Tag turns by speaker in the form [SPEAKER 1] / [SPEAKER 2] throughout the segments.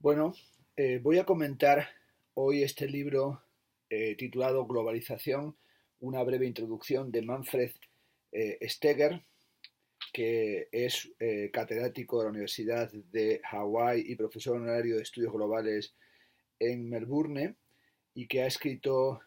[SPEAKER 1] Bueno, voy a comentar hoy este libro titulado Globalización, una breve introducción de Manfred Steger, que es catedrático de la Universidad de Hawái y profesor honorario de estudios globales en Melbourne, y que ha escrito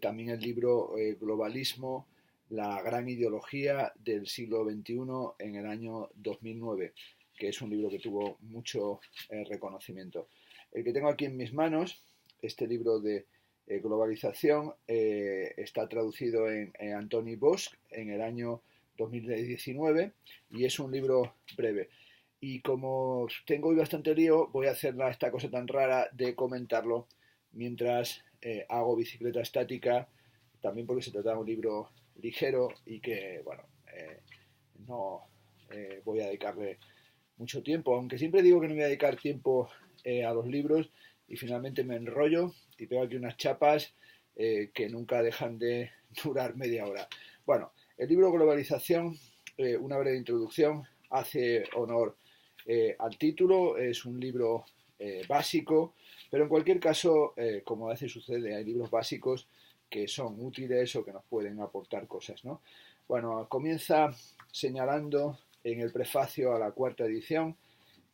[SPEAKER 1] también el libro Globalismo, la gran ideología del siglo XXI en el año 2009, que es un libro que tuvo mucho reconocimiento. El que tengo aquí en mis manos, este libro de globalización, está traducido en Antoni Bosch en el año 2019 y es un libro breve. Y como tengo hoy bastante lío, voy a hacer esta cosa tan rara de comentarlo mientras hago bicicleta estática, también porque se trata de un libro ligero y que, bueno, no voy a dedicarle mucho tiempo, aunque siempre digo que no voy a dedicar tiempo a los libros y finalmente me enrollo y pego aquí unas chapas que nunca dejan de durar media hora. Bueno, el libro Globalización, una breve introducción, hace honor al título, es un libro básico, pero en cualquier caso, como a veces sucede, hay libros básicos que son útiles o que nos pueden aportar cosas, ¿no? Bueno, comienza señalando en el prefacio a la cuarta edición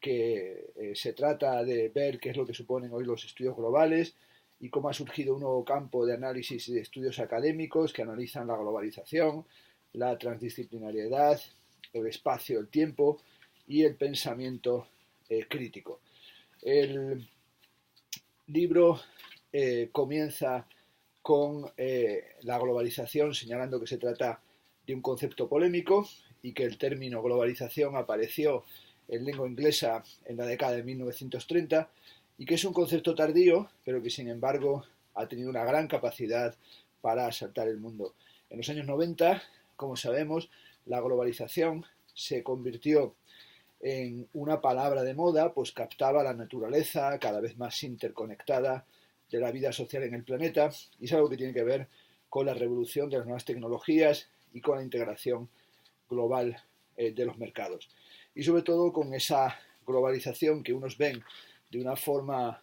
[SPEAKER 1] que se trata de ver qué es lo que suponen hoy los estudios globales y cómo ha surgido un nuevo campo de análisis y de estudios académicos que analizan la globalización, la transdisciplinariedad, el espacio, el tiempo y el pensamiento crítico. El libro comienza con la globalización, señalando que se trata de un concepto polémico y que el término globalización apareció en lengua inglesa en la década de 1930 y que es un concepto tardío, pero que sin embargo ha tenido una gran capacidad para asaltar el mundo. En los años 90, como sabemos, la globalización se convirtió en una palabra de moda, pues captaba la naturaleza cada vez más interconectada de la vida social en el planeta y es algo que tiene que ver con la revolución de las nuevas tecnologías y con la integración global de los mercados. Y sobre todo con esa globalización que unos ven de una forma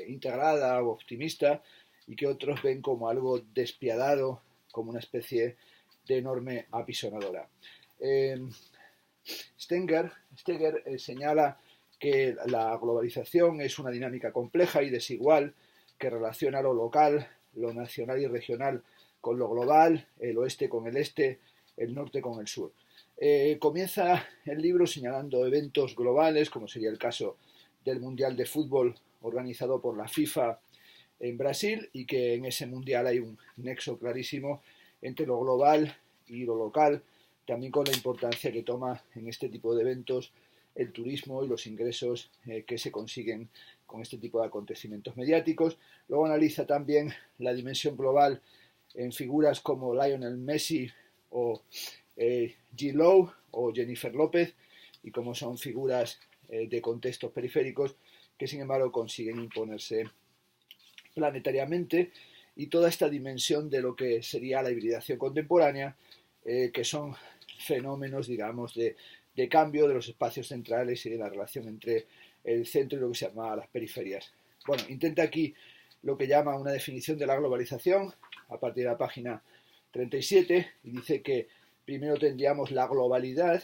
[SPEAKER 1] integrada o optimista y que otros ven como algo despiadado, como una especie de enorme apisonadora. Steger señala que la globalización es una dinámica compleja y desigual que relaciona lo local, lo nacional y regional con lo global, el oeste con el este, el norte con el sur. Comienza el libro señalando eventos globales, como sería el caso del Mundial de Fútbol organizado por la FIFA en Brasil, y que en ese mundial hay un nexo clarísimo entre lo global y lo local, también con la importancia que toma en este tipo de eventos el turismo y los ingresos que se consiguen con este tipo de acontecimientos mediáticos. Luego analiza también la dimensión global en figuras como Lionel Messi o G. Lowe o Jennifer López, y como son figuras de contextos periféricos que sin embargo consiguen imponerse planetariamente, y toda esta dimensión de lo que sería la hibridación contemporánea, que son fenómenos, digamos, de cambio de los espacios centrales y de la relación entre el centro y lo que se llama las periferias. Bueno, intenta aquí lo que llama una definición de la globalización a partir de la página 37 y dice que primero tendríamos la globalidad,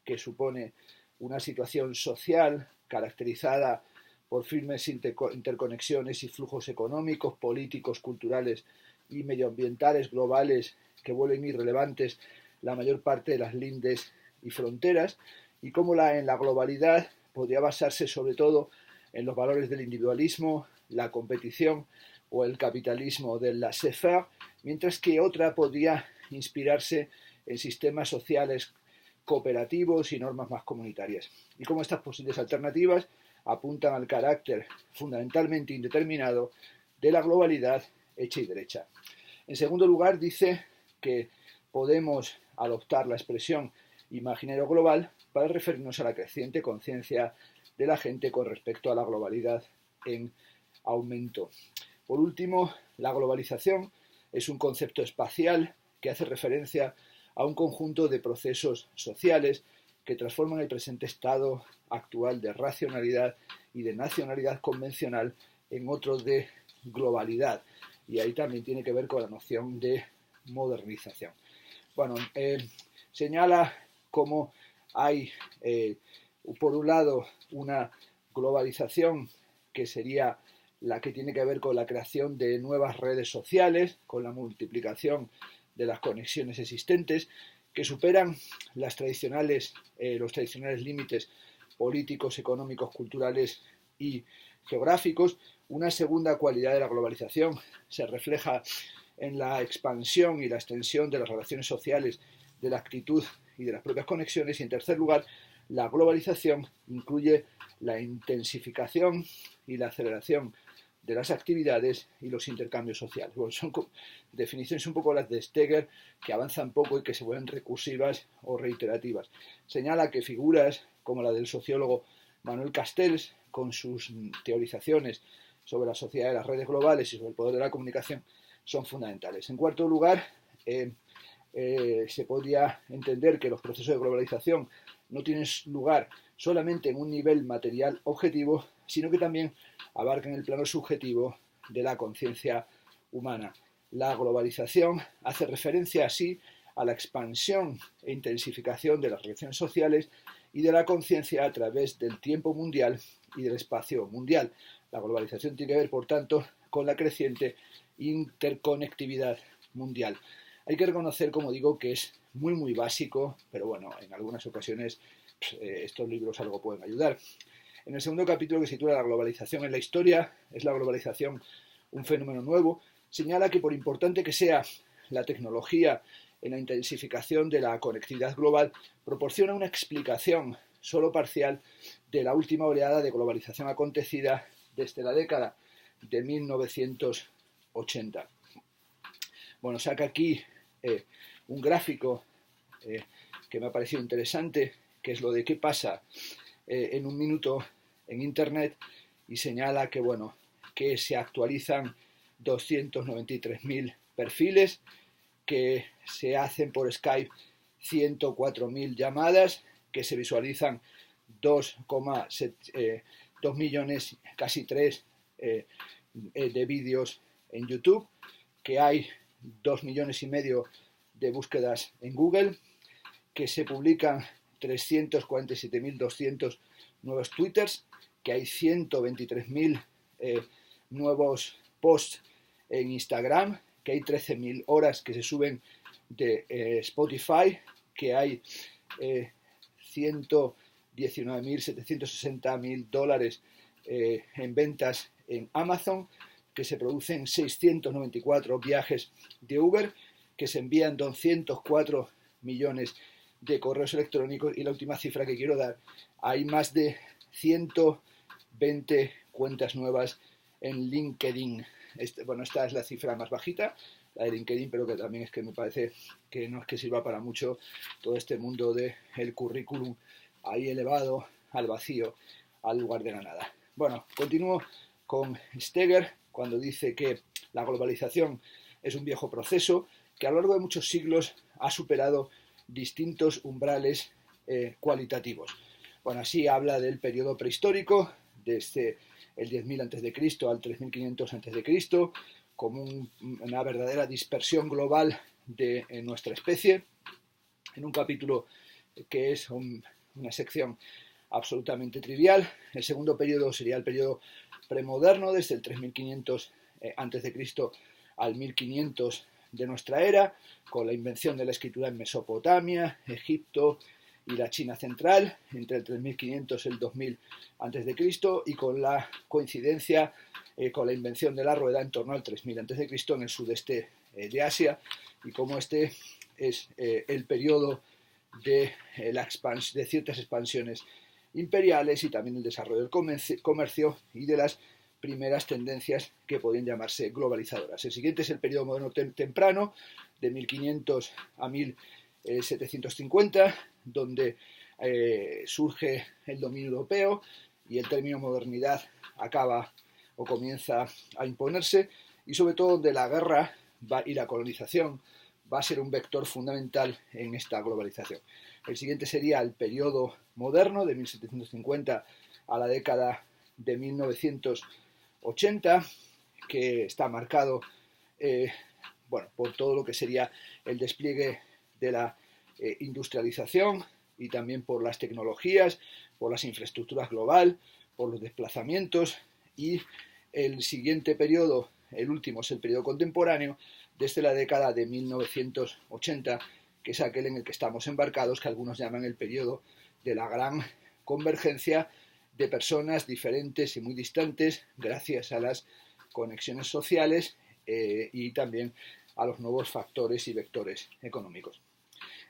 [SPEAKER 1] que supone una situación social caracterizada por firmes interconexiones y flujos económicos, políticos, culturales y medioambientales globales que vuelven irrelevantes la mayor parte de las lindes y fronteras, y cómo en la globalidad podría basarse sobre todo en los valores del individualismo, la competición o el capitalismo del laissez-faire, mientras que otra podría inspirarse en sistemas sociales cooperativos y normas más comunitarias. Y cómo estas posibles alternativas apuntan al carácter fundamentalmente indeterminado de la globalidad hecha y derecha. En segundo lugar, dice que podemos adoptar la expresión imaginario global para referirnos a la creciente conciencia de la gente con respecto a la globalidad en aumento. Por último, la globalización es un concepto espacial que hace referencia a un conjunto de procesos sociales que transforman el presente estado actual de racionalidad y de nacionalidad convencional en otro de globalidad. Y ahí también tiene que ver con la noción de modernización. Bueno, señala cómo hay, por un lado, una globalización que sería la que tiene que ver con la creación de nuevas redes sociales, con la multiplicación de las conexiones existentes, que superan los tradicionales límites políticos, económicos, culturales y geográficos. Una segunda cualidad de la globalización se refleja en la expansión y la extensión de las relaciones sociales, de la actitud y de las propias conexiones. Y en tercer lugar, la globalización incluye la intensificación y la aceleración de las actividades y los intercambios sociales. Bueno, son definiciones un poco las de Steger, que avanzan poco y que se vuelven recursivas o reiterativas. Señala que figuras como la del sociólogo Manuel Castells, con sus teorizaciones sobre la sociedad de las redes globales y sobre el poder de la comunicación, son fundamentales. En cuarto lugar, se podría entender que los procesos de globalización no tienen lugar solamente en un nivel material objetivo, sino que también abarcan el plano subjetivo de la conciencia humana. La globalización hace referencia así a la expansión e intensificación de las relaciones sociales y de la conciencia a través del tiempo mundial y del espacio mundial. La globalización tiene que ver, por tanto, con la creciente interconectividad mundial. Hay que reconocer, como digo, que es muy básico, pero bueno, en algunas ocasiones estos libros algo pueden ayudar. En el segundo capítulo, que se titula La globalización en la historia, ¿es la globalización un fenómeno nuevo?, señala que por importante que sea la tecnología en la intensificación de la conectividad global, proporciona una explicación solo parcial de la última oleada de globalización acontecida desde la década de 1980. Bueno, saca aquí un gráfico que me ha parecido interesante, que es lo de qué pasa en un minuto en Internet, y señala que, bueno, que se actualizan 293.000 perfiles, que se hacen por Skype 104.000 llamadas, que se visualizan 2 millones, casi 3, de vídeos en YouTube, que hay 2,5 millones de búsquedas en Google, que se publican 347.200 nuevos twitters, que hay 123.000 nuevos posts en Instagram, que hay 13.000 horas que se suben de Spotify, que hay $119.760.000 en ventas en Amazon, que se producen 694 viajes de Uber, que se envían 204 millones de correos electrónicos, y la última cifra que quiero dar, hay más de 120 cuentas nuevas en LinkedIn. Esta es la cifra más bajita, la de LinkedIn, pero que también es que me parece que no es que sirva para mucho todo este mundo del currículum ahí elevado al vacío, al lugar de la nada. Bueno, continúo con Steger cuando dice que la globalización es un viejo proceso que a lo largo de muchos siglos ha superado distintos umbrales cualitativos. Bueno, así habla del periodo prehistórico, desde el 10.000 a.C. al 3.500 a.C., como una verdadera dispersión global de nuestra especie, en un capítulo que es una sección absolutamente trivial. El segundo periodo sería el periodo premoderno, desde el 3.500 a.C. al 1.500 de nuestra era, con la invención de la escritura en Mesopotamia, Egipto y la China central, entre el 3.500 y el 2.000 a.C., y con la coincidencia con la invención de la rueda en torno al 3.000 a.C. en el sudeste de Asia, y como este es el periodo de ciertas expansiones imperiales y también el desarrollo del comercio y de las primeras tendencias que podrían llamarse globalizadoras. El siguiente es el periodo moderno temprano, de 1500 a 1750, donde surge el dominio europeo y el término modernidad acaba o comienza a imponerse, y sobre todo donde la guerra y la colonización va a ser un vector fundamental en esta globalización. El siguiente sería el periodo moderno, de 1750 a la década de 1980, que está marcado por todo lo que sería el despliegue de la industrialización y también por las tecnologías, por las infraestructuras global, por los desplazamientos, y el siguiente periodo, el último, es el periodo contemporáneo, desde la década de 1980, que es aquel en el que estamos embarcados, que algunos llaman el periodo de la gran convergencia de personas diferentes y muy distantes gracias a las conexiones sociales y también a los nuevos factores y vectores económicos.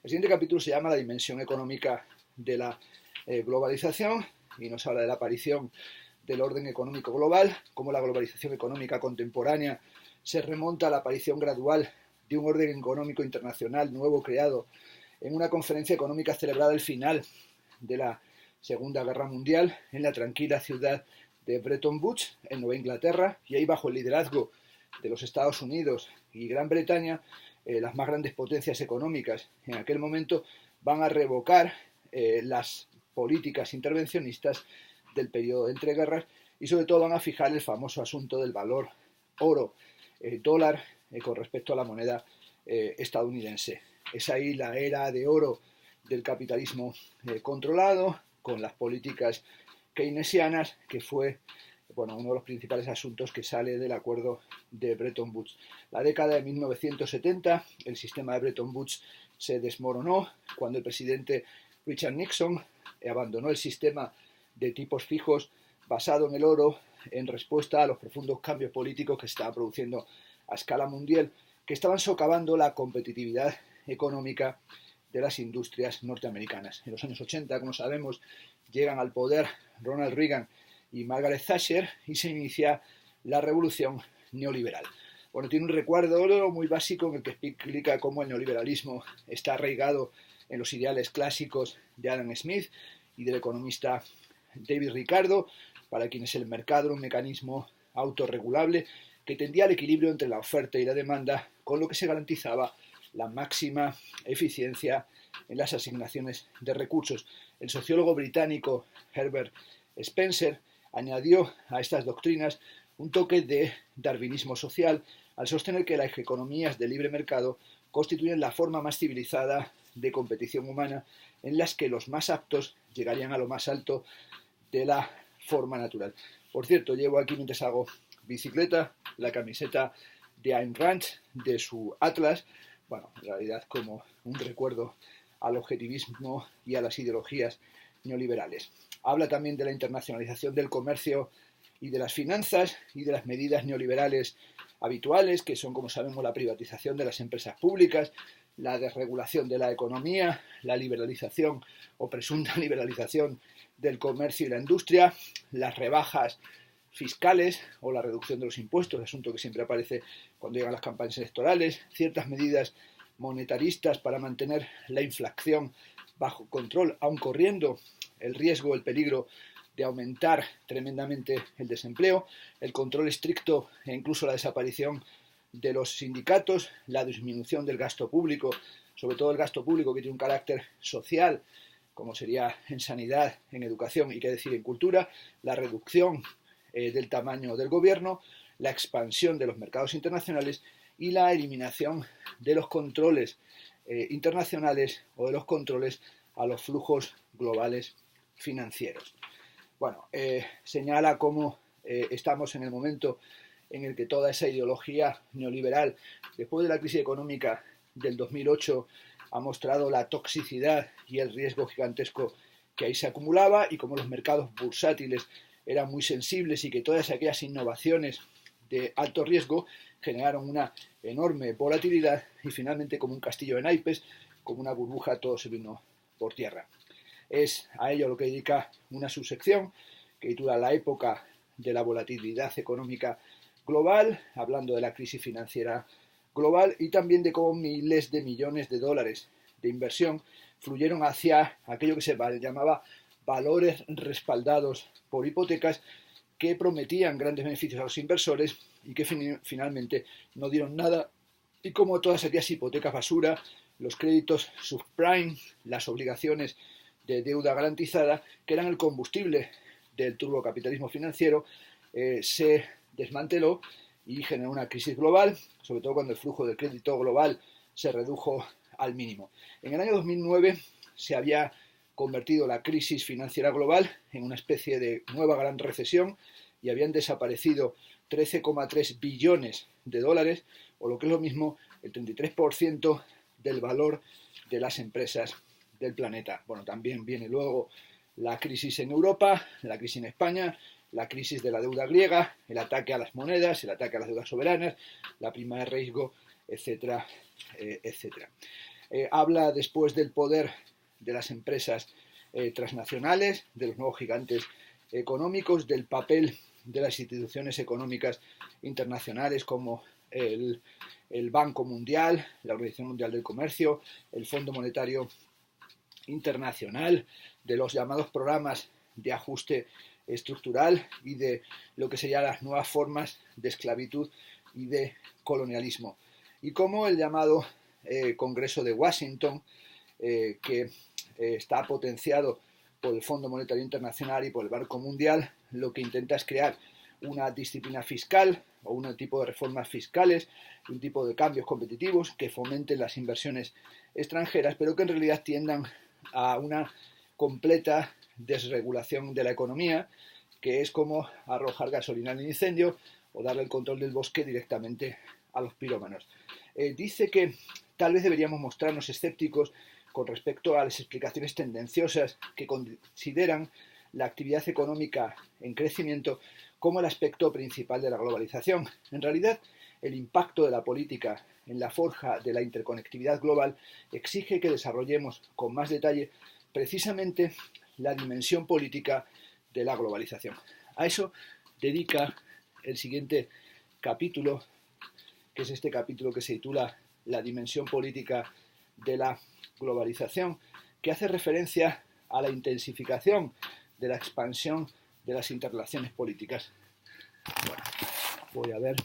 [SPEAKER 1] El siguiente capítulo se llama La dimensión económica de la globalización y nos habla de la aparición del orden económico global, cómo la globalización económica contemporánea se remonta a la aparición gradual de un orden económico internacional nuevo creado en una conferencia económica celebrada al final de la Segunda Guerra Mundial en la tranquila ciudad de Bretton Woods, en Nueva Inglaterra, y ahí bajo el liderazgo de los Estados Unidos y Gran Bretaña, las más grandes potencias económicas en aquel momento van a revocar las políticas intervencionistas del periodo de entreguerras y sobre todo van a fijar el famoso asunto del valor oro-dólar con respecto a la moneda estadounidense. Es ahí la era de oro del capitalismo controlado, con las políticas keynesianas, que fue uno de los principales asuntos que sale del acuerdo de Bretton Woods. La década de 1970, el sistema de Bretton Woods se desmoronó cuando el presidente Richard Nixon abandonó el sistema de tipos fijos basado en el oro en respuesta a los profundos cambios políticos que se estaban produciendo a escala mundial, que estaban socavando la competitividad económica de las industrias norteamericanas. En los años 80, como sabemos, llegan al poder Ronald Reagan y Margaret Thatcher y se inicia la revolución neoliberal. Bueno, tiene un recuerdo muy básico en el que explica cómo el neoliberalismo está arraigado en los ideales clásicos de Adam Smith y del economista David Ricardo, para quienes el mercado era un mecanismo autorregulable que tendía al equilibrio entre la oferta y la demanda, con lo que se garantizaba la máxima eficiencia en las asignaciones de recursos. El sociólogo británico Herbert Spencer añadió a estas doctrinas un toque de darwinismo social al sostener que las economías de libre mercado constituyen la forma más civilizada de competición humana en las que los más aptos llegarían a lo más alto de la forma natural. Por cierto, llevo aquí mientras hago bicicleta la camiseta de Ayn Rand de su Atlas, en realidad como un recuerdo al objetivismo y a las ideologías neoliberales. Habla también de la internacionalización del comercio y de las finanzas y de las medidas neoliberales habituales, que son, como sabemos, la privatización de las empresas públicas, la desregulación de la economía, la liberalización o presunta liberalización del comercio y la industria, las rebajas fiscales o la reducción de los impuestos, asunto que siempre aparece cuando llegan las campañas electorales, ciertas medidas monetaristas para mantener la inflación bajo control, aun corriendo el riesgo, el peligro de aumentar tremendamente el desempleo, el control estricto e incluso la desaparición de los sindicatos, la disminución del gasto público, sobre todo el gasto público que tiene un carácter social, como sería en sanidad, en educación y qué decir en cultura, la reducción del tamaño del gobierno, la expansión de los mercados internacionales y la eliminación de los controles internacionales o de los controles a los flujos globales financieros. Señala cómo estamos en el momento en el que toda esa ideología neoliberal, después de la crisis económica del 2008, ha mostrado la toxicidad y el riesgo gigantesco que ahí se acumulaba y cómo los mercados bursátiles eran muy sensibles y que todas aquellas innovaciones de alto riesgo generaron una enorme volatilidad y finalmente, como un castillo de naipes, como una burbuja, todo se vino por tierra. Es a ello lo que dedica una subsección que titula La época de la volatilidad económica global, hablando de la crisis financiera global y también de cómo miles de millones de dólares de inversión fluyeron hacia aquello que se llamaba valores respaldados por hipotecas que prometían grandes beneficios a los inversores y que finalmente no dieron nada, y como todas aquellas hipotecas basura, los créditos subprime, las obligaciones de deuda garantizada, que eran el combustible del turbocapitalismo financiero se desmanteló y generó una crisis global, sobre todo cuando el flujo de crédito global se redujo al mínimo. En el año 2009 se había convertido la crisis financiera global en una especie de nueva gran recesión y habían desaparecido 13,3 billones de dólares, o lo que es lo mismo, el 33% del valor de las empresas del planeta. Bueno, también viene luego la crisis en Europa, la crisis en España, la crisis de la deuda griega, el ataque a las monedas, el ataque a las deudas soberanas, la prima de riesgo, etcétera, etcétera. Habla después del poder de las empresas transnacionales, de los nuevos gigantes económicos, del papel de las instituciones económicas internacionales como el Banco Mundial, la Organización Mundial del Comercio, el Fondo Monetario Internacional, de los llamados programas de ajuste estructural y de lo que serían las nuevas formas de esclavitud y de colonialismo. Y como el llamado Congreso de Washington, que está potenciado por el Fondo Monetario Internacional y por el Banco Mundial, lo que intenta es crear una disciplina fiscal o un tipo de reformas fiscales, un tipo de cambios competitivos que fomenten las inversiones extranjeras, pero que en realidad tiendan a una completa desregulación de la economía, que es como arrojar gasolina en el incendio o darle el control del bosque directamente a los pirómanos. Dice que tal vez deberíamos mostrarnos escépticos con respecto a las explicaciones tendenciosas que consideran la actividad económica en crecimiento como el aspecto principal de la globalización. En realidad, el impacto de la política en la forja de la interconectividad global exige que desarrollemos con más detalle precisamente la dimensión política de la globalización. A eso dedica el siguiente capítulo, que es este capítulo que se titula La dimensión política de la globalización, que hace referencia a la intensificación de la expansión de las interrelaciones políticas. Bueno, voy a ver.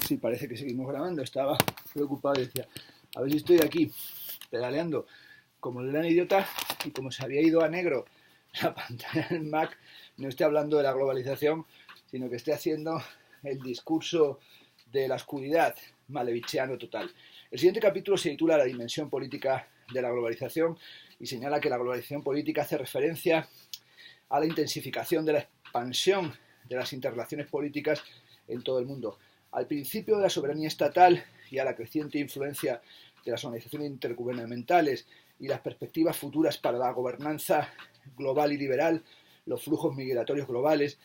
[SPEAKER 1] Sí, parece que seguimos grabando. Estaba preocupado y decía, a ver si estoy aquí pedaleando como el gran idiota y como se había ido a negro la pantalla del Mac, no estoy hablando de la globalización, sino que estoy haciendo el discurso de la oscuridad, malevichiano total. El siguiente capítulo se titula La dimensión política de la globalización y señala que la globalización política hace referencia a la intensificación de la expansión de las interrelaciones políticas en todo el mundo, al principio de la soberanía estatal y a la creciente influencia de las organizaciones intergubernamentales y las perspectivas futuras para la gobernanza global y liberal, los flujos migratorios globales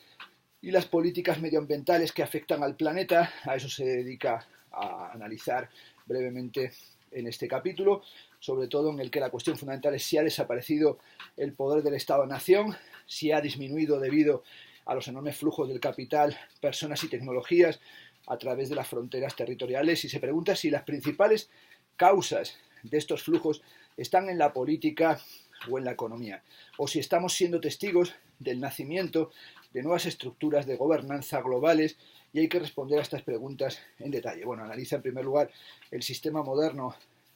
[SPEAKER 1] y las políticas medioambientales que afectan al planeta. A eso se dedica a analizar brevemente en este capítulo, sobre todo en el que la cuestión fundamental es si ha desaparecido el poder del Estado-nación, si ha disminuido debido a los enormes flujos del capital, personas y tecnologías a través de las fronteras territoriales, y se pregunta si las principales causas de estos flujos están en la política o en la economía, o si estamos siendo testigos del nacimiento de nuevas estructuras de gobernanza globales, y hay que responder a estas preguntas en detalle. Bueno, analiza en primer lugar el sistema moderno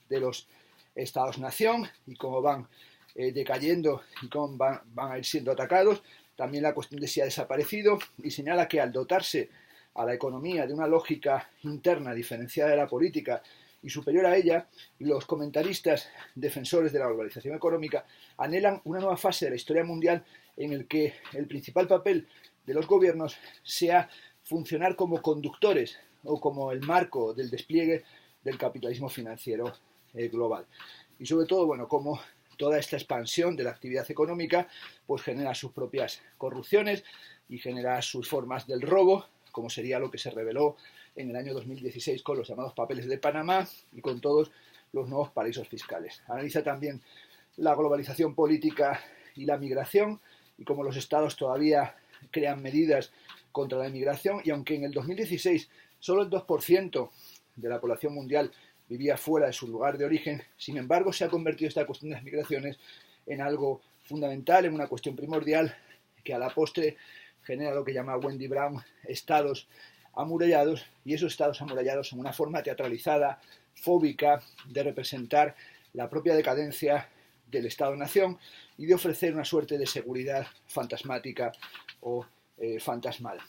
[SPEAKER 1] de los estados-nación y cómo van decayendo y cómo van a ir siendo atacados, también la cuestión de si ha desaparecido, y señala que al dotarse a la economía de una lógica interna diferenciada de la política y superior a ella, los comentaristas defensores de la globalización económica anhelan una nueva fase de la historia mundial en el que el principal papel de los gobiernos sea funcionar como conductores o como el marco del despliegue del capitalismo financiero global. Y sobre todo, bueno, como toda esta expansión de la actividad económica pues genera sus propias corrupciones y genera sus formas del robo, como sería lo que se reveló en el año 2016 con los llamados papeles de Panamá y con todos los nuevos paraísos fiscales. Analiza también la globalización política y la migración y cómo los estados todavía crean medidas contra la inmigración, y aunque en el 2016 solo el 2% de la población mundial vivía fuera de su lugar de origen, sin embargo se ha convertido esta cuestión de las migraciones en algo fundamental, en una cuestión primordial que a la postre genera lo que llama Wendy Brown estados amurallados, y esos estados amurallados son una forma teatralizada, fóbica, de representar la propia decadencia del Estado-Nación y de ofrecer una suerte de seguridad fantasmática o fantasmal.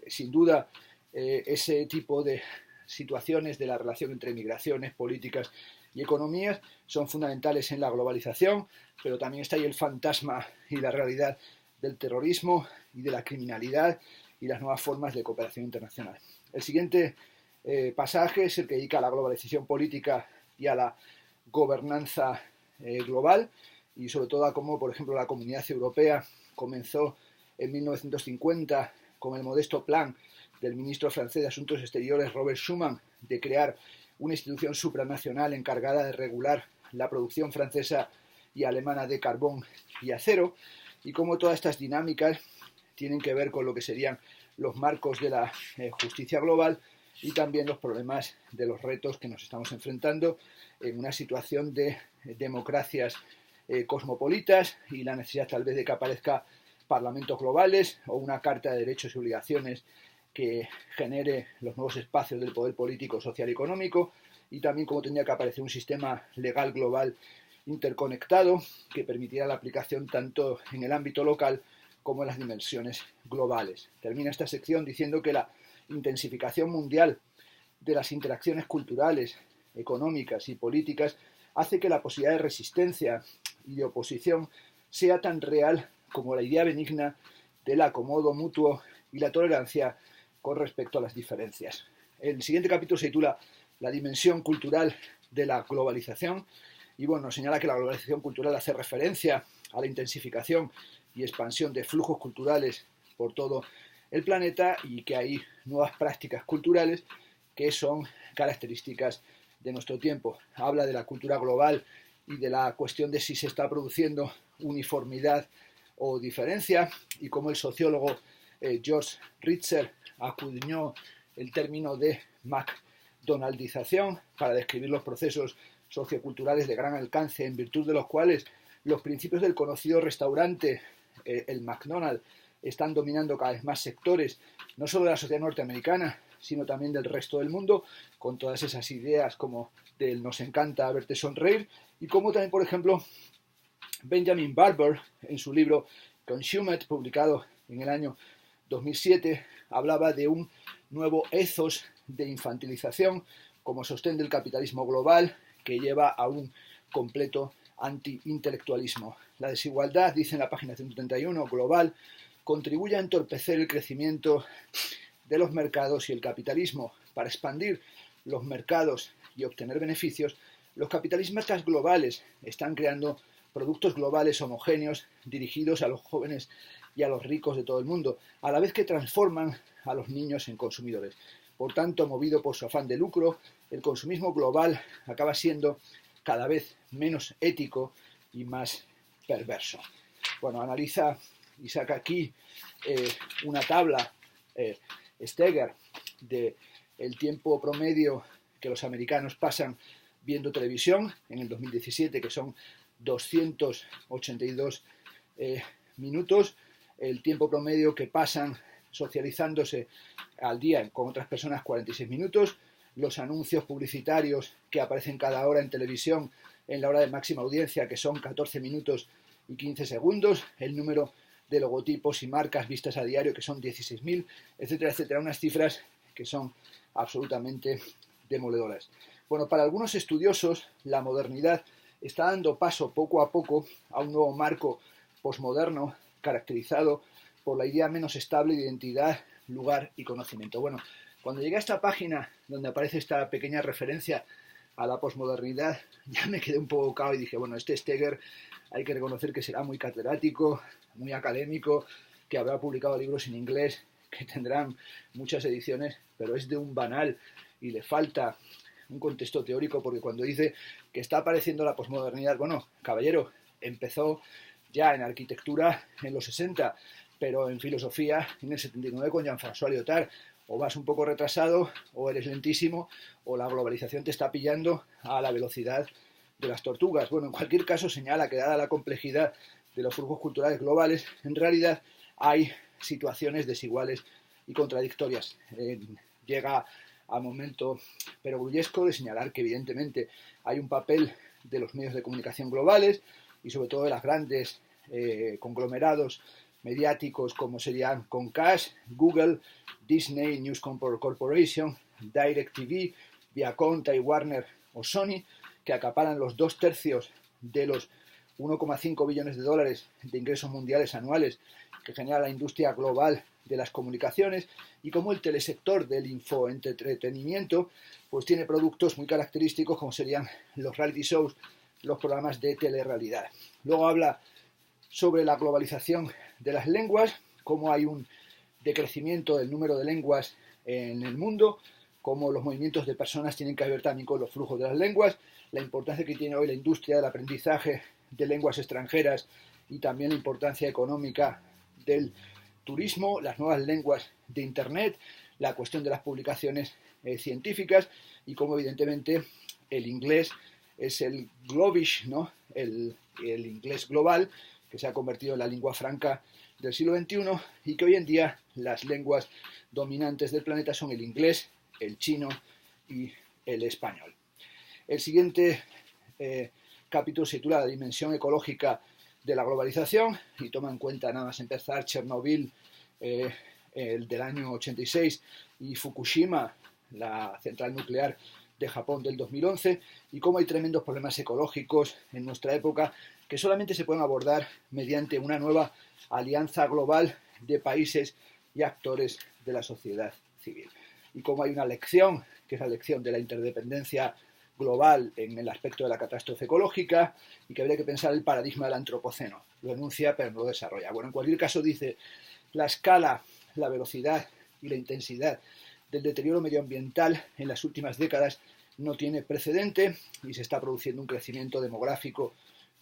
[SPEAKER 1] Sin duda, ese tipo de situaciones de la relación entre migraciones, políticas y economías son fundamentales en la globalización, pero también está ahí el fantasma y la realidad del terrorismo y de la criminalidad y las nuevas formas de cooperación internacional. El siguiente pasaje es el que dedica a la globalización política y a la gobernanza global, y sobre todo a cómo, por ejemplo, la Comunidad Europea comenzó en 1950 con el modesto plan del ministro francés de Asuntos Exteriores, Robert Schuman, de crear una institución supranacional encargada de regular la producción francesa y alemana de carbón y acero, y cómo todas estas dinámicas tienen que ver con lo que serían los marcos de la justicia global y también los problemas de los retos que nos estamos enfrentando en una situación de democracias cosmopolitas y la necesidad tal vez de que aparezca parlamentos globales o una carta de derechos y obligaciones que genere los nuevos espacios del poder político, social y económico, y también cómo tendría que aparecer un sistema legal global interconectado que permitiera la aplicación tanto en el ámbito local como en las dimensiones globales. Termina esta sección diciendo que la intensificación mundial de las interacciones culturales, económicas y políticas hace que la posibilidad de resistencia y de oposición sea tan real como la idea benigna del acomodo mutuo y la tolerancia con respecto a las diferencias. El siguiente capítulo se titula La dimensión cultural de la globalización, y bueno, señala que la globalización cultural hace referencia a la intensificación y expansión de flujos culturales por todo el planeta y que hay nuevas prácticas culturales que son características de nuestro tiempo. Habla de la cultura global y de la cuestión de si se está produciendo uniformidad o diferencia, y cómo el sociólogo George Ritzer acuñó el término de McDonaldización para describir los procesos socioculturales de gran alcance en virtud de los cuales los principios del conocido restaurante, el McDonald's, están dominando cada vez más sectores, no solo de la sociedad norteamericana, sino también del resto del mundo, con todas esas ideas como del nos encanta verte sonreír, y como también, por ejemplo, Benjamin Barber, en su libro Consumed, publicado en el año 2007, hablaba de un nuevo ethos de infantilización como sostén del capitalismo global que lleva a un completo anti-intelectualismo. La desigualdad, dice en la página 131, global, contribuye a entorpecer el crecimiento de los mercados y el capitalismo. Para expandir los mercados y obtener beneficios, los capitalistas globales están creando productos globales homogéneos dirigidos a los jóvenes y a los ricos de todo el mundo, a la vez que transforman a los niños en consumidores. Por tanto, movido por su afán de lucro, el consumismo global acaba siendo cada vez menos ético y más perverso. Bueno, analiza y saca aquí una tabla, Steger, del tiempo promedio que los americanos pasan viendo televisión en el 2017, que son 282 minutos, el tiempo promedio que pasan socializándose al día con otras personas, 46 minutos, los anuncios publicitarios que aparecen cada hora en televisión en la hora de máxima audiencia, que son 14 minutos y 15 segundos, el número de logotipos y marcas vistas a diario, que son 16.000, etcétera, etcétera, unas cifras que son absolutamente demoledoras. Bueno, para algunos estudiosos, la modernidad está dando paso poco a poco a un nuevo marco posmoderno caracterizado por la idea menos estable de identidad, lugar y conocimiento. Bueno, cuando llegué a esta página donde aparece esta pequeña referencia a la posmodernidad, ya me quedé un poco cao y dije, bueno, este Steger hay que reconocer que será muy catedrático, muy académico, que habrá publicado libros en inglés, que tendrán muchas ediciones, pero es de un banal y le falta un contexto teórico, porque cuando dice que está apareciendo la posmodernidad, bueno, caballero, empezó ya en arquitectura en los 60, pero en filosofía en el 79 con Jean-François Lyotard. O vas un poco retrasado, o eres lentísimo, o la globalización te está pillando a la velocidad de las tortugas. Bueno, en cualquier caso señala que dada la complejidad de los flujos culturales globales, en realidad hay situaciones desiguales y contradictorias. Llega a momento perogrullesco de señalar que evidentemente hay un papel de los medios de comunicación globales y sobre todo de las grandes conglomerados mediáticos como serían Comcast, Google, Disney, News Corporation, DirecTV, Viacom, Time Warner o Sony, que acaparan los 2/3 de los 1,5 billones de dólares de ingresos mundiales anuales que genera la industria global de las comunicaciones, y como el telesector del infoentretenimiento pues tiene productos muy característicos como serían los reality shows, los programas de telerrealidad. Luego habla sobre la globalización de las lenguas, cómo hay un decrecimiento del número de lenguas en el mundo, cómo los movimientos de personas tienen que ver también con los flujos de las lenguas, la importancia que tiene hoy la industria del aprendizaje de lenguas extranjeras y también la importancia económica del turismo, las nuevas lenguas de Internet, la cuestión de las publicaciones científicas y cómo evidentemente el inglés es el globish, ¿no? el inglés global, que se ha convertido en la lengua franca del siglo XXI y que hoy en día las lenguas dominantes del planeta son el inglés, el chino y el español. El siguiente capítulo se titula La dimensión ecológica de la globalización y toma en cuenta nada más empezar Chernobyl, el del año 86, y Fukushima, la central nuclear de Japón del 2011, y cómo hay tremendos problemas ecológicos en nuestra época que solamente se pueden abordar mediante una nueva alianza global de países y actores de la sociedad civil. Y cómo hay una lección, que es la lección de la interdependencia global en el aspecto de la catástrofe ecológica y que habría que pensar el paradigma del antropoceno. Lo enuncia pero no lo desarrolla. Bueno, en cualquier caso dice, la escala, la velocidad y la intensidad del deterioro medioambiental en las últimas décadas no tiene precedente y se está produciendo un crecimiento demográfico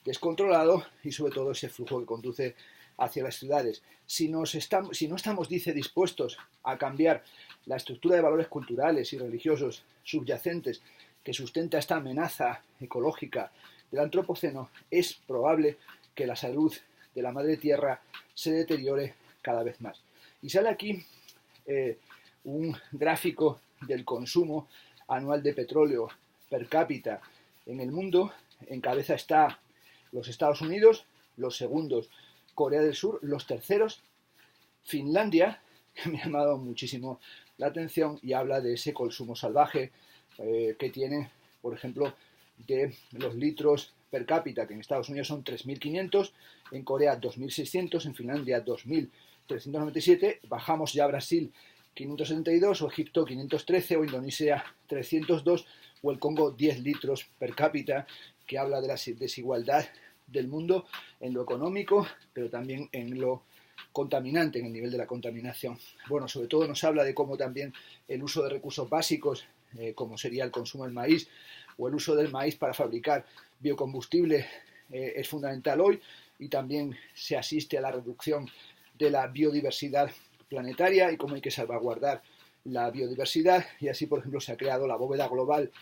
[SPEAKER 1] descontrolado y sobre todo ese flujo que conduce hacia las ciudades. Si no estamos, dice, dispuestos a cambiar la estructura de valores culturales y religiosos subyacentes que sustenta esta amenaza ecológica del antropoceno, es probable que la salud de la madre tierra se deteriore cada vez más. Y sale aquí un gráfico del consumo anual de petróleo per cápita en el mundo. En cabeza está los Estados Unidos, los segundos Corea del Sur, los terceros Finlandia, que me ha llamado muchísimo la atención y habla de ese consumo salvaje que tiene, por ejemplo, de los litros per cápita, que en Estados Unidos son 3.500, en Corea 2.600, en Finlandia 2.397, bajamos ya a Brasil 572, o Egipto 513, o Indonesia 302, o el Congo 10 litros per cápita, que habla de la desigualdad del mundo en lo económico, pero también en lo contaminante, en el nivel de la contaminación. Bueno, sobre todo nos habla de cómo también el uso de recursos básicos, como sería el consumo del maíz, o el uso del maíz para fabricar biocombustible, es fundamental hoy, y también se asiste a la reducción de la biodiversidad planetaria y cómo hay que salvaguardar la biodiversidad, y así, por ejemplo, se ha creado la bóveda global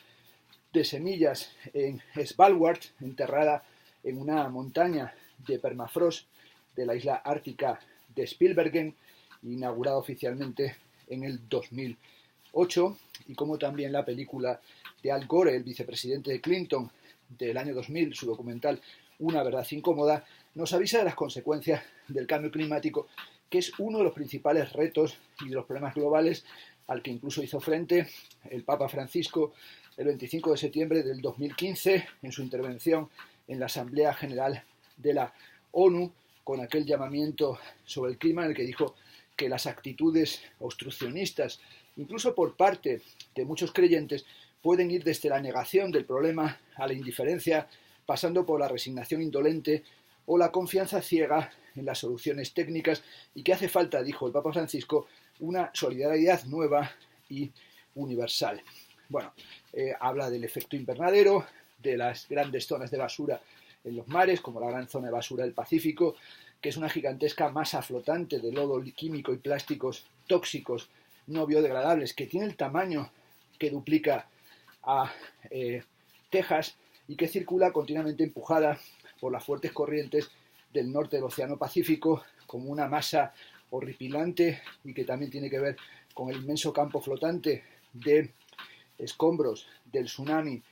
[SPEAKER 1] de semillas en Svalbard, enterrada en una montaña de permafrost de la isla ártica de Spitsbergen, inaugurada oficialmente en el 2008, y como también la película de Al Gore, el vicepresidente de Clinton, del año 2000, su documental Una verdad incómoda, nos avisa de las consecuencias del cambio climático, que es uno de los principales retos y de los problemas globales al que incluso hizo frente el Papa Francisco el 25 de septiembre del 2015 en su intervención en la Asamblea General de la ONU, con aquel llamamiento sobre el clima en el que dijo que las actitudes obstruccionistas, incluso por parte de muchos creyentes, pueden ir desde la negación del problema a la indiferencia, pasando por la resignación indolente o la confianza ciega en las soluciones técnicas, y que hace falta, dijo el Papa Francisco, una solidaridad nueva y universal. Bueno, habla del efecto invernadero, de las grandes zonas de basura en los mares, como la gran zona de basura del Pacífico, que es una gigantesca masa flotante de lodo químico y plásticos tóxicos no biodegradables, que tiene el tamaño que duplica a Texas y que circula continuamente empujada por las fuertes corrientes del norte del Océano Pacífico como una masa horripilante y que también tiene que ver con el inmenso campo flotante de escombros del tsunami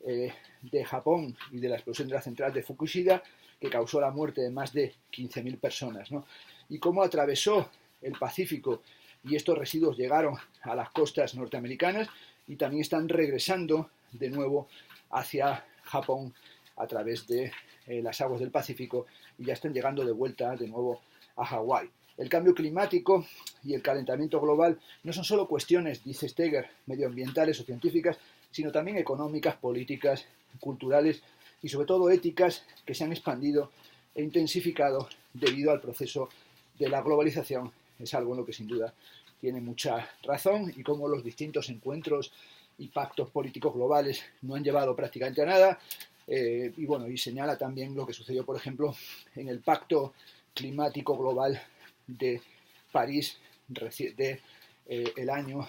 [SPEAKER 1] de Japón y de la explosión de la central de Fukushima, que causó la muerte de más de 15.000 personas, ¿no? Y cómo atravesó el Pacífico y estos residuos llegaron a las costas norteamericanas y también están regresando de nuevo hacia Japón a través de las aguas del Pacífico y ya están llegando de vuelta de nuevo a Hawái. El cambio climático y el calentamiento global no son solo cuestiones, dice Steger, medioambientales o científicas, sino también económicas, políticas, culturales y sobre todo éticas que se han expandido e intensificado debido al proceso de la globalización. Es algo en lo que sin duda tiene mucha razón y cómo los distintos encuentros y pactos políticos globales no han llevado prácticamente a nada. Y señala también lo que sucedió, por ejemplo, en el Pacto Climático Global de París el año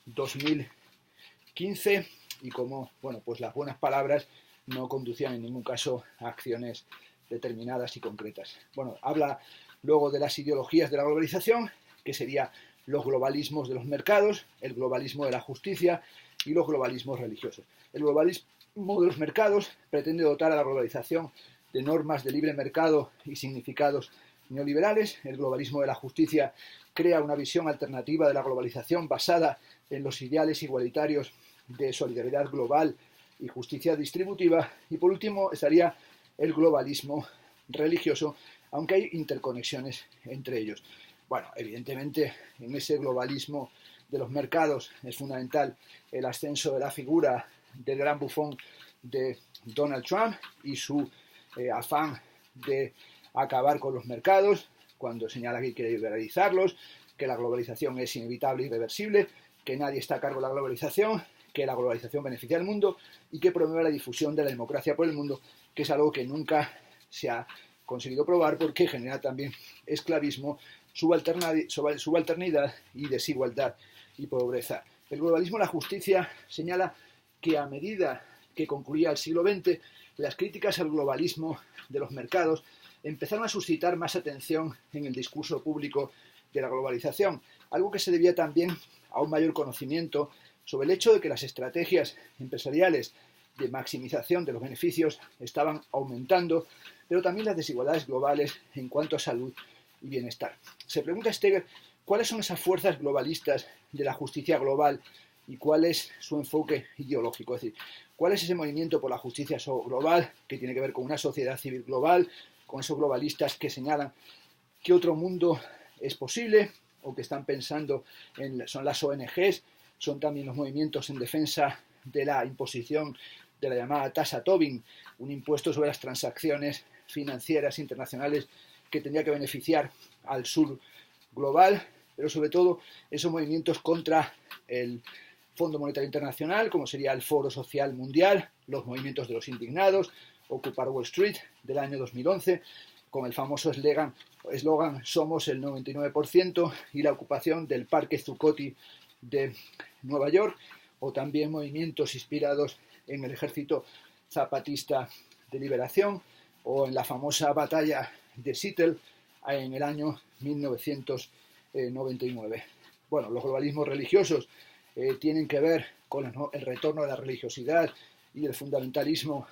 [SPEAKER 1] 2015 y cómo, pues las buenas palabras no conducían en ningún caso a acciones determinadas y concretas. Habla luego de las ideologías de la globalización, que serían los globalismos de los mercados, el globalismo de la justicia y los globalismos religiosos. El globalismo de los mercados pretende dotar a la globalización de normas de libre mercado y significados neoliberales. El globalismo de la justicia crea una visión alternativa de la globalización basada en los ideales igualitarios de solidaridad global y justicia distributiva. Y por último estaría el globalismo religioso, aunque hay interconexiones entre ellos. Evidentemente en ese globalismo de los mercados es fundamental el ascenso de la figura del gran bufón de Donald Trump y su afán de acabar con los mercados, cuando señala que quiere liberalizarlos, que la globalización es inevitable e irreversible, que nadie está a cargo de la globalización, que la globalización beneficia al mundo y que promueve la difusión de la democracia por el mundo, que es algo que nunca se ha conseguido probar porque genera también esclavismo, subalternidad y desigualdad y pobreza. El globalismo de la justicia señala que a medida que concluía el siglo XX, las críticas al globalismo de los mercados empezaron a suscitar más atención en el discurso público de la globalización, algo que se debía también a un mayor conocimiento sobre el hecho de que las estrategias empresariales de maximización de los beneficios estaban aumentando, pero también las desigualdades globales en cuanto a salud y bienestar. Se pregunta Steger cuáles son esas fuerzas globalistas de la justicia global y cuál es su enfoque ideológico, es decir, cuál es ese movimiento por la justicia global que tiene que ver con una sociedad civil global, con esos globalistas que señalan que otro mundo es posible o que están pensando son las ONGs, son también los movimientos en defensa de la imposición de la llamada tasa Tobin, un impuesto sobre las transacciones financieras internacionales que tendría que beneficiar al sur global, pero sobre todo esos movimientos contra el Fondo Monetario Internacional, como sería el Foro Social Mundial, los movimientos de los indignados, Ocupar Wall Street del año 2011, con el famoso eslogan Somos el 99% y la ocupación del Parque Zuccotti de Nueva York, o también movimientos inspirados en el Ejército Zapatista de Liberación o en la famosa batalla de Seattle en el año 1999. Los globalismos religiosos tienen que ver con el retorno de la religiosidad y del fundamentalismo,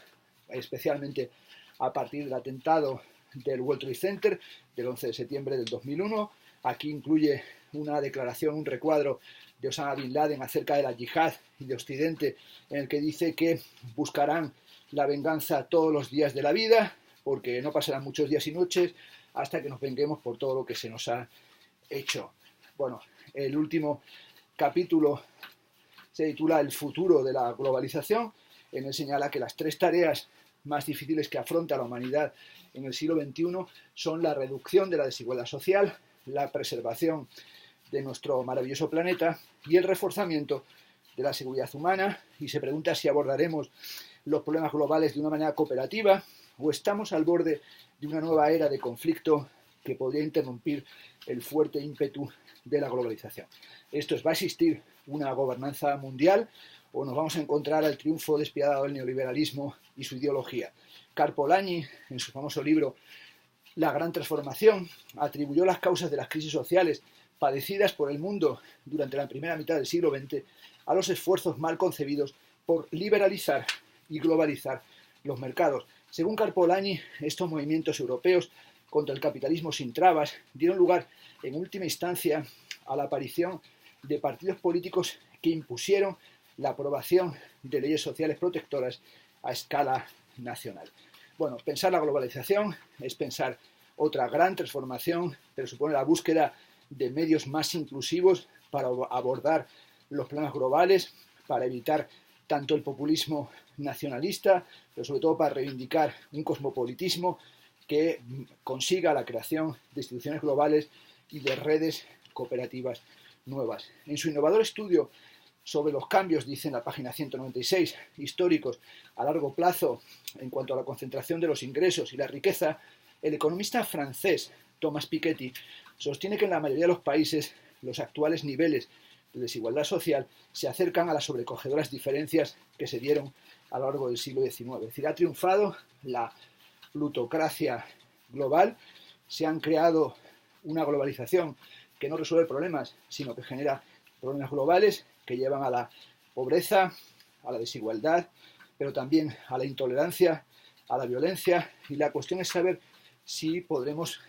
[SPEAKER 1] especialmente a partir del atentado del World Trade Center del 11 de septiembre del 2001. Aquí incluye una declaración, un recuadro de Osama Bin Laden acerca de la yihad y de Occidente, en el que dice que buscarán la venganza todos los días de la vida, porque no pasarán muchos días y noches hasta que nos venguemos por todo lo que se nos ha hecho. El último capítulo se titula El futuro de la globalización. En él señala que las tres tareas más difíciles que afronta la humanidad en el siglo XXI son la reducción de la desigualdad social, la preservación de nuestro maravilloso planeta y el reforzamiento de la seguridad humana, y se pregunta si abordaremos los problemas globales de una manera cooperativa o estamos al borde de una nueva era de conflicto que podría interrumpir el fuerte ímpetu de la globalización. Esto es, ¿va a existir una gobernanza mundial o nos vamos a encontrar al triunfo despiadado del neoliberalismo y su ideología? Karl Polanyi, en su famoso libro la gran transformación, atribuyó las causas de las crisis sociales padecidas por el mundo durante la primera mitad del siglo XX a los esfuerzos mal concebidos por liberalizar y globalizar los mercados. Según Carpolani, estos movimientos europeos contra el capitalismo sin trabas dieron lugar, en última instancia, a la aparición de partidos políticos que impusieron la aprobación de leyes sociales protectoras a escala nacional. Bueno, pensar la globalización es pensar otra gran transformación, pero supone la búsqueda de medios más inclusivos para abordar los problemas globales, para evitar tanto el populismo nacionalista, pero sobre todo para reivindicar un cosmopolitismo que consiga la creación de instituciones globales y de redes cooperativas nuevas. En su innovador estudio sobre los cambios, dice en la página 196, históricos a largo plazo en cuanto a la concentración de los ingresos y la riqueza, el economista francés Thomas Piketty sostiene que en la mayoría de los países los actuales niveles de desigualdad social se acercan a las sobrecogedoras diferencias que se dieron a lo largo del siglo XIX. Es decir, ha triunfado la plutocracia global, se han creado una globalización que no resuelve problemas, sino que genera problemas globales que llevan a la pobreza, a la desigualdad, pero también a la intolerancia, a la violencia, y la cuestión es saber si podremos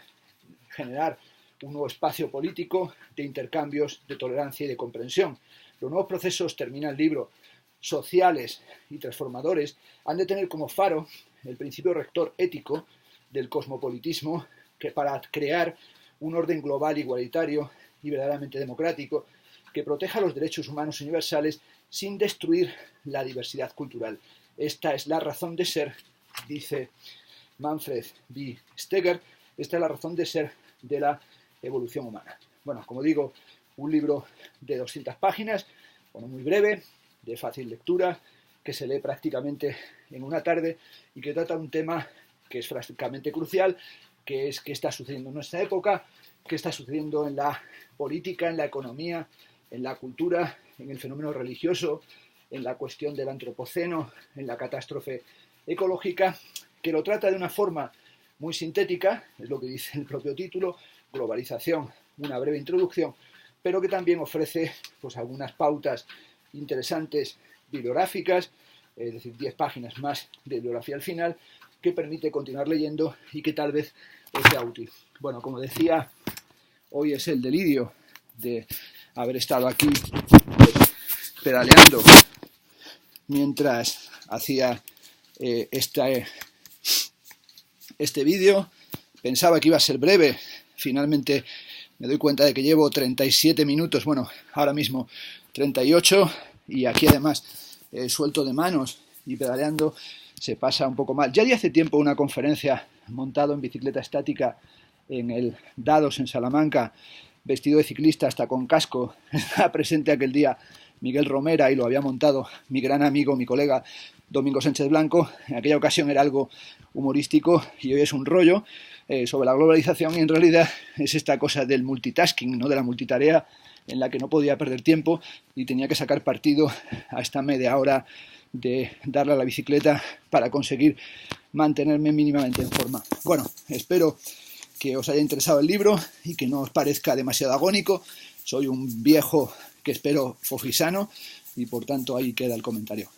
[SPEAKER 1] generar un nuevo espacio político de intercambios, de tolerancia y de comprensión. Los nuevos procesos, termina el libro, sociales y transformadores, han de tener como faro el principio rector ético del cosmopolitismo, que para crear un orden global igualitario y verdaderamente democrático que proteja los derechos humanos universales sin destruir la diversidad cultural. Esta es la razón de ser, dice Manfred B. Steger, esta es la razón de ser de la evolución humana. Bueno, como digo, un libro de 200 páginas, bueno, muy breve, de fácil lectura, que se lee prácticamente en una tarde y que trata un tema que es francamente crucial, que es qué está sucediendo en nuestra época, qué está sucediendo en la política, en la economía, en la cultura, en el fenómeno religioso, en la cuestión del antropoceno, en la catástrofe ecológica, que lo trata de una forma muy sintética, es lo que dice el propio título, globalización, una breve introducción, pero que también ofrece pues, algunas pautas interesantes bibliográficas, es decir, 10 páginas más de bibliografía al final, que permite continuar leyendo y que tal vez os sea útil. Bueno, como decía, hoy es el delirio de haber estado aquí pues, pedaleando mientras hacía este vídeo. Pensaba que iba a ser breve, finalmente me doy cuenta de que llevo 37 minutos, bueno, ahora mismo 38, y aquí además suelto de manos y pedaleando se pasa un poco mal. Ya di hace tiempo una conferencia montado en bicicleta estática en el Dados en Salamanca, vestido de ciclista hasta con casco. Estaba presente aquel día Miguel Romera y lo había montado mi gran amigo, mi colega Domingo Sánchez Blanco. En aquella ocasión era algo humorístico y hoy es un rollo sobre la globalización, y en realidad es esta cosa del multitasking, ¿no? De la multitarea, en la que no podía perder tiempo y tenía que sacar partido a esta media hora de darle a la bicicleta para conseguir mantenerme mínimamente en forma. Bueno, espero que os haya interesado el libro y que no os parezca demasiado agónico. Soy un viejo que espero fojisano y por tanto ahí queda el comentario.